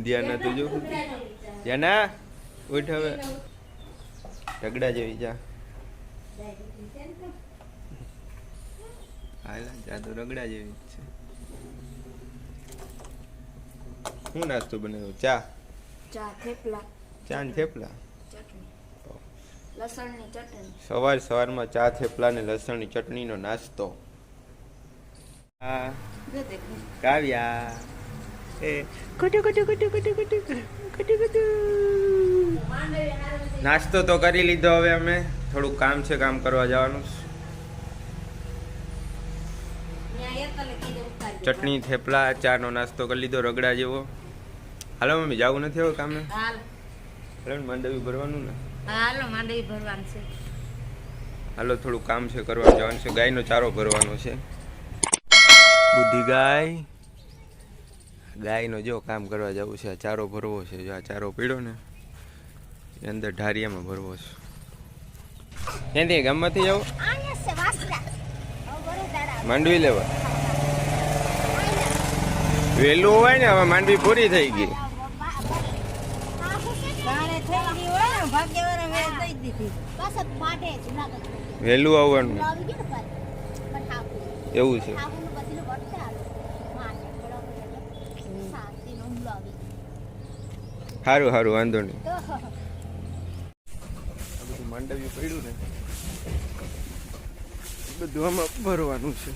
ધ્યાન નતું જો ધ્યાના ઉઠ હવે ઢગડા જેવી ચા હાલા ચા તો રગડા જેવી જ છે. શું નાસ્તો બનાવ્યો? ચા થેપલા. ચા ને થેપલા, લસણની ચટણી. સવારમાં ચા થેપલા ને લસણની ચટણીનો નાસ્તો. કાવ્યા નાસ્તો તો કરી લીધો. હવે અમે થોડુંક કામ છે, કામ કરવા જવાનું. ચટણી થેપલા ચા નો નાસ્તો કરી લીધો રગડા જેવો. હાલો મમ્મી જવું નથી હવે કામે? હાલો માંડવી ભરવાનું ને. હાલો માંડવી ભરવાનું છે. હાલો થોડું કામ છે, કરવા જવાનું છે. ગાયનો ચારો ભરવાનો છે. બુદ્ધિ ગાયનો જો કામ કરવા જવું છે. ચારો ભરવો છે. જો આ ચારો પીડ્યો ને એ અંદર ઢારિયામાં ભરવો છે. ક્યાંથી ગામમાંથી જાવ? માંડવી લેવા વહેલું હોય ને. હવે માંડવી પૂરી થઈ ગઈ. વહેલું આવવાનું એવું છે. સારું સારું વાંધો નહીં. બધું માંડવી પડ્યું ને બધું આમાં ભરવાનું છે.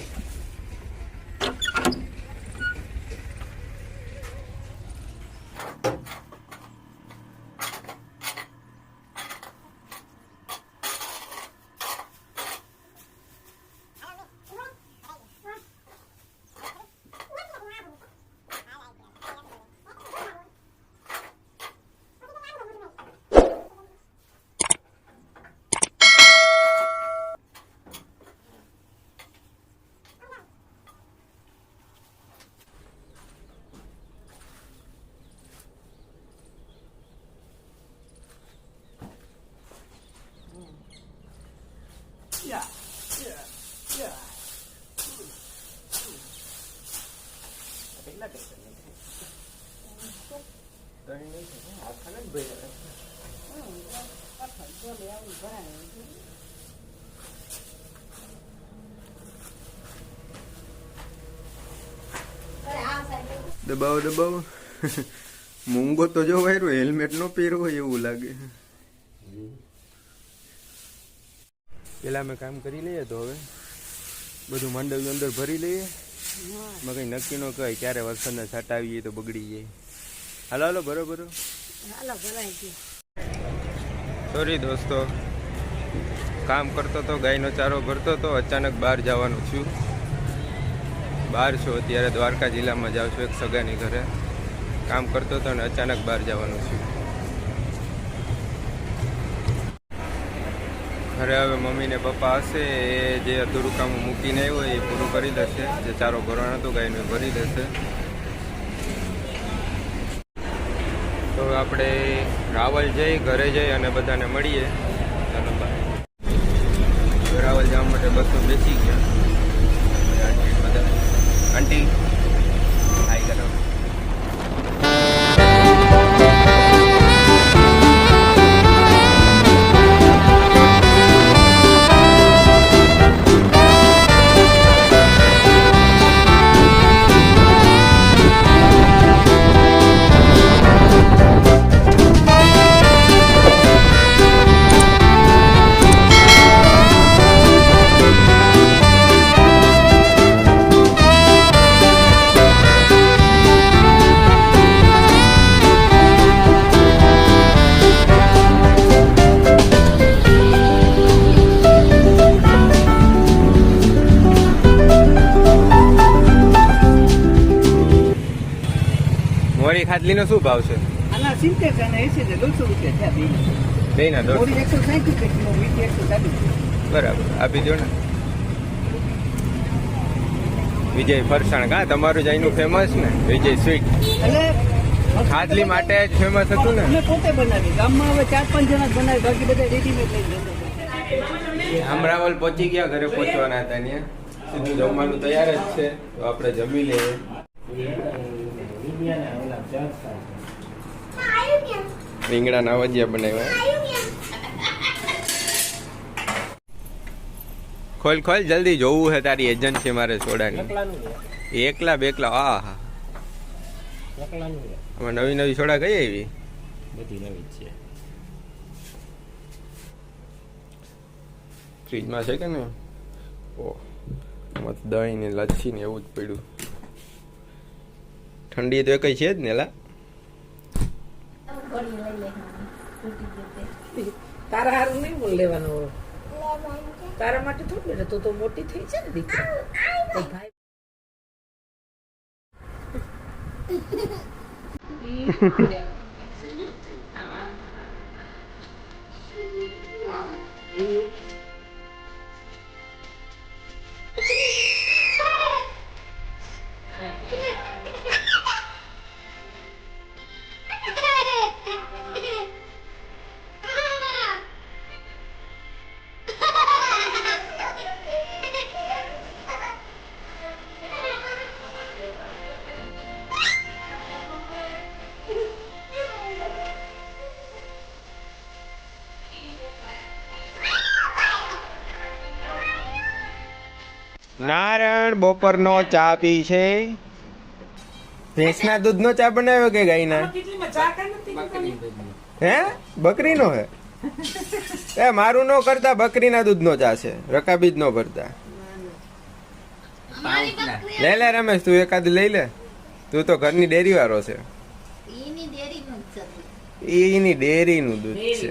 દબાવો મૂંગો તો જો વાયરો હેલ્મેટ નો પહેરવો એવું લાગે. પેલા અમે કામ કરી લઈએ તો હવે બધું માંડવી અંદર ભરી લઈએ. એમાં કઈ નક્કી ન કહે ક્યારે વરસાદના છાંટા આવીએ તો બગડી જાય. હાલો બરોબર. સોરી દોસ્તો, કામ કરતો તો ગાયનો ચારો ભરતો તો અચાનક બહાર જવાનું છું. બહાર છું અત્યારે, દ્વારકા જિલ્લામાં જાઉં છું એક સગાની ઘરે. કામ કરતો હતો ને અચાનક બહાર જવાનું છું. ઘરે હવે મમ્મી ને પપ્પા હશે, એ જે અધૂરું કામ મૂકીને આવ્યો એ પૂરું કરી દેશે. જે ચારો ભરવાનો હતો ગાયનો ભરી દેશે. તો આપણે રાવલ જઈ ઘરે જઈ અને બધાને મળીએ. ચાલો બાય. રાવલ જવા માટે બસો બેસી ગયા. આંટી હાઈ કરો. ખાટલીનો શું ભાવ છે? આના 70 અને 80 છે. 200 રૂપિયા છે બેના. 160 રૂપિયા કિલો, મીઠી 140. બરાબર, આપી દો ને. વિજય ફરસાણ કા તમારું જ અહીંનું ફેમસ ને, વિજય સ્વીટ. એટલે ખાટલી માટે જ ફેમસ હતું ને. અમે પોતે બનાવી. ગામમાં હવે 4-5 જણા બનાવી, બાકી બધા રેડીમેડ લઈ જતા. અમરાવલ પહોંચી ગયા, ઘરે પહોંચવાના હતા ને. સીધું જમવાનું તૈયાર જ છે, તો આપણે જમી લઈએ. રીંગણાના ભજીયા બનાવ્યા. ખોલ ખોલ જલ્દી, જોવું છે તારી એજન્સી મારે સોડાની. એકલા બેકલા, હા હા. આમાં નવી નવી સોડા કઈ આવી? બધી નવી જ છે. ફ્રીજમાં છે કે ને? ઓહ, મસ્ત દહીં ને લચ્છી ને એવું જ પડ્યું. ઠંડી તો કઈ છે જ ને લા. તારા હારું નહીં બોલ લેવાનું. તારા માટે થોડું ને, તું તો મોટી થઈ છે ને દીકરી. તો ભાઈ નારાયણ બપોરનો ચા પી છે. ભેંસના દૂધનો ચા બનાવ્યો કે ગાયના? હે, બકરીનો હે? એ મારું નો કરતા બકરીના દૂધનો ચા છે, રકાબી જ નો ભરતા. લે લે રમેશ, તું એકાદ લઈ લે, તું તો ઘરની ડેરી વાળો છે. એની ડેરીનું દૂધ છે.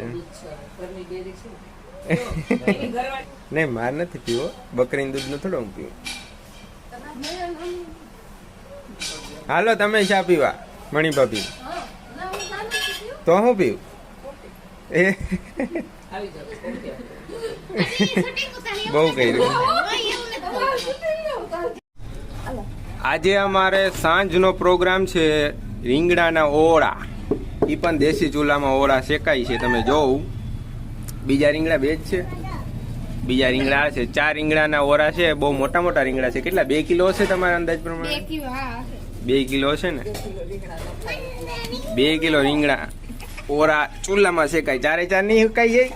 નહીં, માર નથી પીવો, બકરીનું દૂધ નો થોડો હું પીવું. હાલો તમે ચા પીવા મણીભાભી, તો હું પીવું? એ બહુ કર્યું. આજે અમારે સાંજનો પ્રોગ્રામ છે રીંગણાના ઓળા. એ પણ દેશી ચૂલામાં ઓળા શેકાય છે, તમે જોવું. બીજા રીંગણા બે જ છે, બીજા રીંગણા છે. 4 રીંગણાના ઓરા છે, બહુ મોટા મોટા રીંગણા છે. કેટલા, 2 કિલો હશે તમારા અંદાજ પ્રમાણે? 2 કિલો હશે ને. 2 કિલો રીંગણા ઓરા ચૂલામાં શેકાય. 4 નહીં શેકાઈ જાય.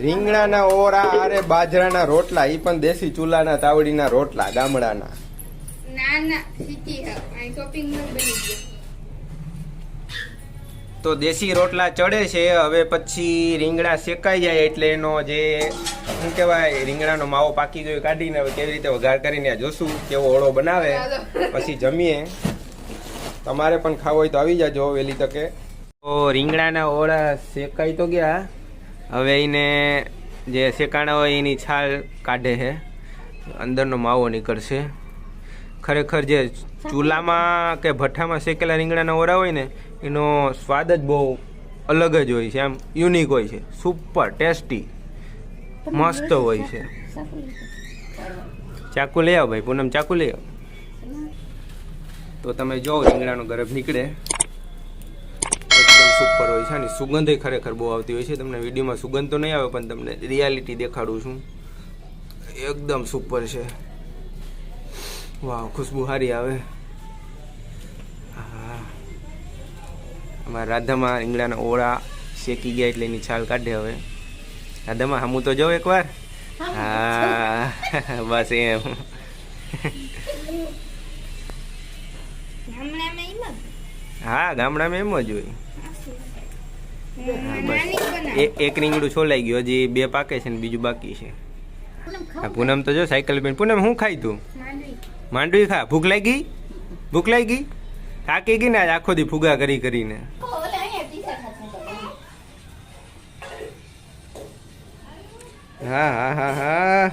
રીંગણાના ઓરા અરે બાજરાના રોટલા, એ પણ દેશી ચૂલાના તાવડીના રોટલા, ગામડાના. તો દેશી રોટલા ચડે છે. હવે પછી રીંગણા શેકાઈ જાય એટલે એનો જે શું કહેવાય, રીંગણાનો માવો પાકી ગયો કાઢીને હવે કેવી રીતે વઘાર કરીને જોશું કેવો ઓળો બનાવે, પછી જમીએ. તમારે પણ ખાવો હોય તો આવી જાજો વહેલી તકે. તો રીંગણાના ઓળા શેકાઈ તો ગયા, હવે એને જે શેકાણા હોય એની છાલ કાઢે છે, અંદરનો માવો નીકળશે. ખરેખર જે ચૂલામાં કે ભઠ્ઠામાં શેકેલા રીંગણાના ઓરા હોય ને, એનો સ્વાદ જ બહુ અલગ જ હોય છે, આમ યુનિક હોય છે, સુપર ટેસ્ટી મસ્ત હોય છે. ચાકુ લઈ આવો ભાઈ, પૂનમ ચાકુ લઈ આવો. તો તમે જો રીંગણાનો ગરબ નીકળે, એકદમ સુપર હોય છે. અને સુગંધ ખરેખર બહુ આવતી હોય છે. તમને વિડીયોમાં સુગંધ તો નહીં આવે, પણ તમને રિયાલિટી દેખાડું છું. એકદમ સુપર છે. વાહ, ખુશ્બુ સારી આવે. હા, અમારા રાધામાં રીંગણાના ઓળા શેકી ગયા એટલે એની છાલ કાઢે. હવે રાધામાં હમું તો જાઉં એકવાર. હા બસ એમ. હા, ગામડામાં એમ જ હોય. બસ એક રીંગણું છોલાઈ ગયું, હજી 2 પાકે છે ને બીજું બાકી છે. પૂનમ તો જો સાયકલ બેન. પૂનમ શું ખાઈ તું? માંડવી ખા. ભૂખ લાગી? ભૂખ લાગી? થાકી ગઈ ને આખો દી ફુગા કરી કરીને. હા હા હા હા.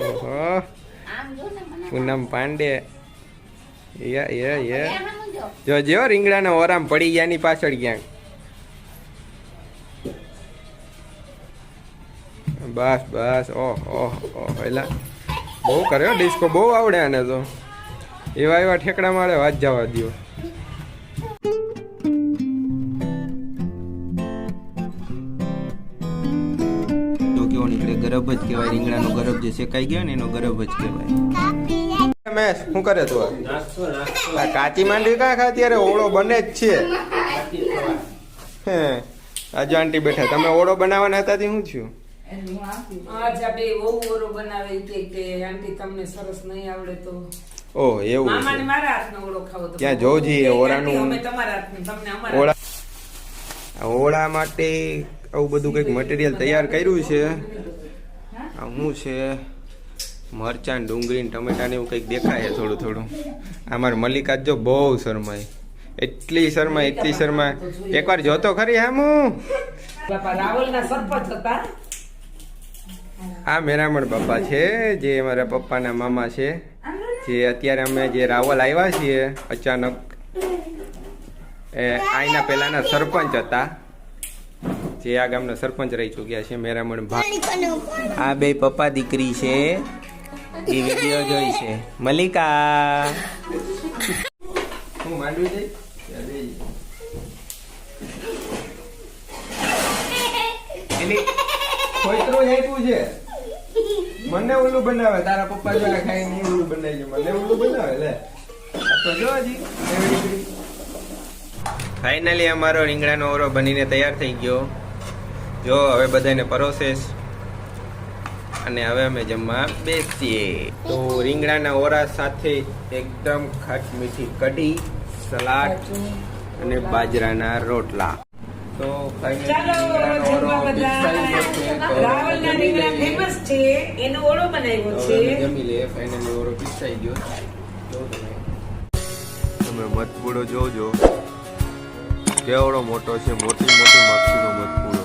ઓહો, પૂનમ પાંડે. જો રીંગણાના ઓરામ પડી ગયા ની પાછળ ક્યાંક. બસ બસ. ઓહ ઓહ ઓહ, એલા બહુ કર્યો. ડિસ્કો બહુ આવડે આને તો. એવા એવા ઠેકડા મારે વાત જવા દો. તો કેવો નીકળે, ગરબ જ કહેવાય. રીંગણાનો ગરબ જે શેકાઈ ગયો ને એનો ગરબ જ કહેવાય. મેં શું કરે તું નાસ્તો આ કાચી માંડવી કાં ખા અત્યારે ઓળો બને જ છે હે આજુ આંટી બેઠા તમે ઓળો બનાવવાના હતા તે શું થયું આજ આપણે બહુ ઓરો બનાવે કે આંટી તમને સરસ નહીં આવડે તો ઓહ એવું મામાને છે મારા હાથનો ઓળો ખાવો તો ત્યાં જોજી એ ઓળાનું અમે તમારા હાથનું તમને અમારા ઓળા ઓળા માટે આવું બધું કંઈક મટીરિયલ તૈયાર કર્યું છે આ શું છે મરચાં ડુંગળી ને ટમેટા ને એવું કંઈક દેખાય છે થોડું થોડું અમારે મલ્લિકા જો બહુ શરમાય એટલી શરમાય એકવાર જોતો ખરી હામું બાપા રાવલના સરપંચ હતા આ મેરામણ બાપા છે જે અમારા પપ્પાના મામા છે જે અત્યારે અમે જે રાવલ આવ્યા છીએ અચાનક એ આઈના પહેલાના સરપંચ હતા જે આ ગામના સરપંચ રહી ચૂક્યા છે મેરામણ ભાઈ આ બે પપ્પા દીકરી છે એ વિડીયો જોઈ છે મલ્લિકા હું માંડવી જઈ એલી કોઈતરું હેઠું છે મને ઓલું બનાવે તારા પપ્પા જો ખાઈ નહીં ઓલું બનાવી છે મને ઓલું બનાવે લે આ તો જો હજી ફાઇનલી અમારો રીંગણાનો ઓરો બનીને તૈયાર થઈ ગયો જો હવે બધાને પરોસેસ અને હવે અમે જમવા બેસીએ તો રીંગણાના ઓરા સાથે એકદમ ખાટ મીઠી કઢી સલાડ અને બાજરાના રોટલા તો ચાલો જમવા બધા રાવલના રીંગણા ફેમસ છે એનો ઓળો બનાવ્યો છે જમી લે ફાઇનલી ઓરો પીસાઈ ગયો જો તમે મતપૂડો જોજો કેવડો મોટો છે મોટી માક્ષીનો મતપૂડો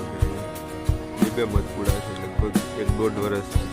છે બે મતપૂડા છે લગભગ 1.5 વર્ષ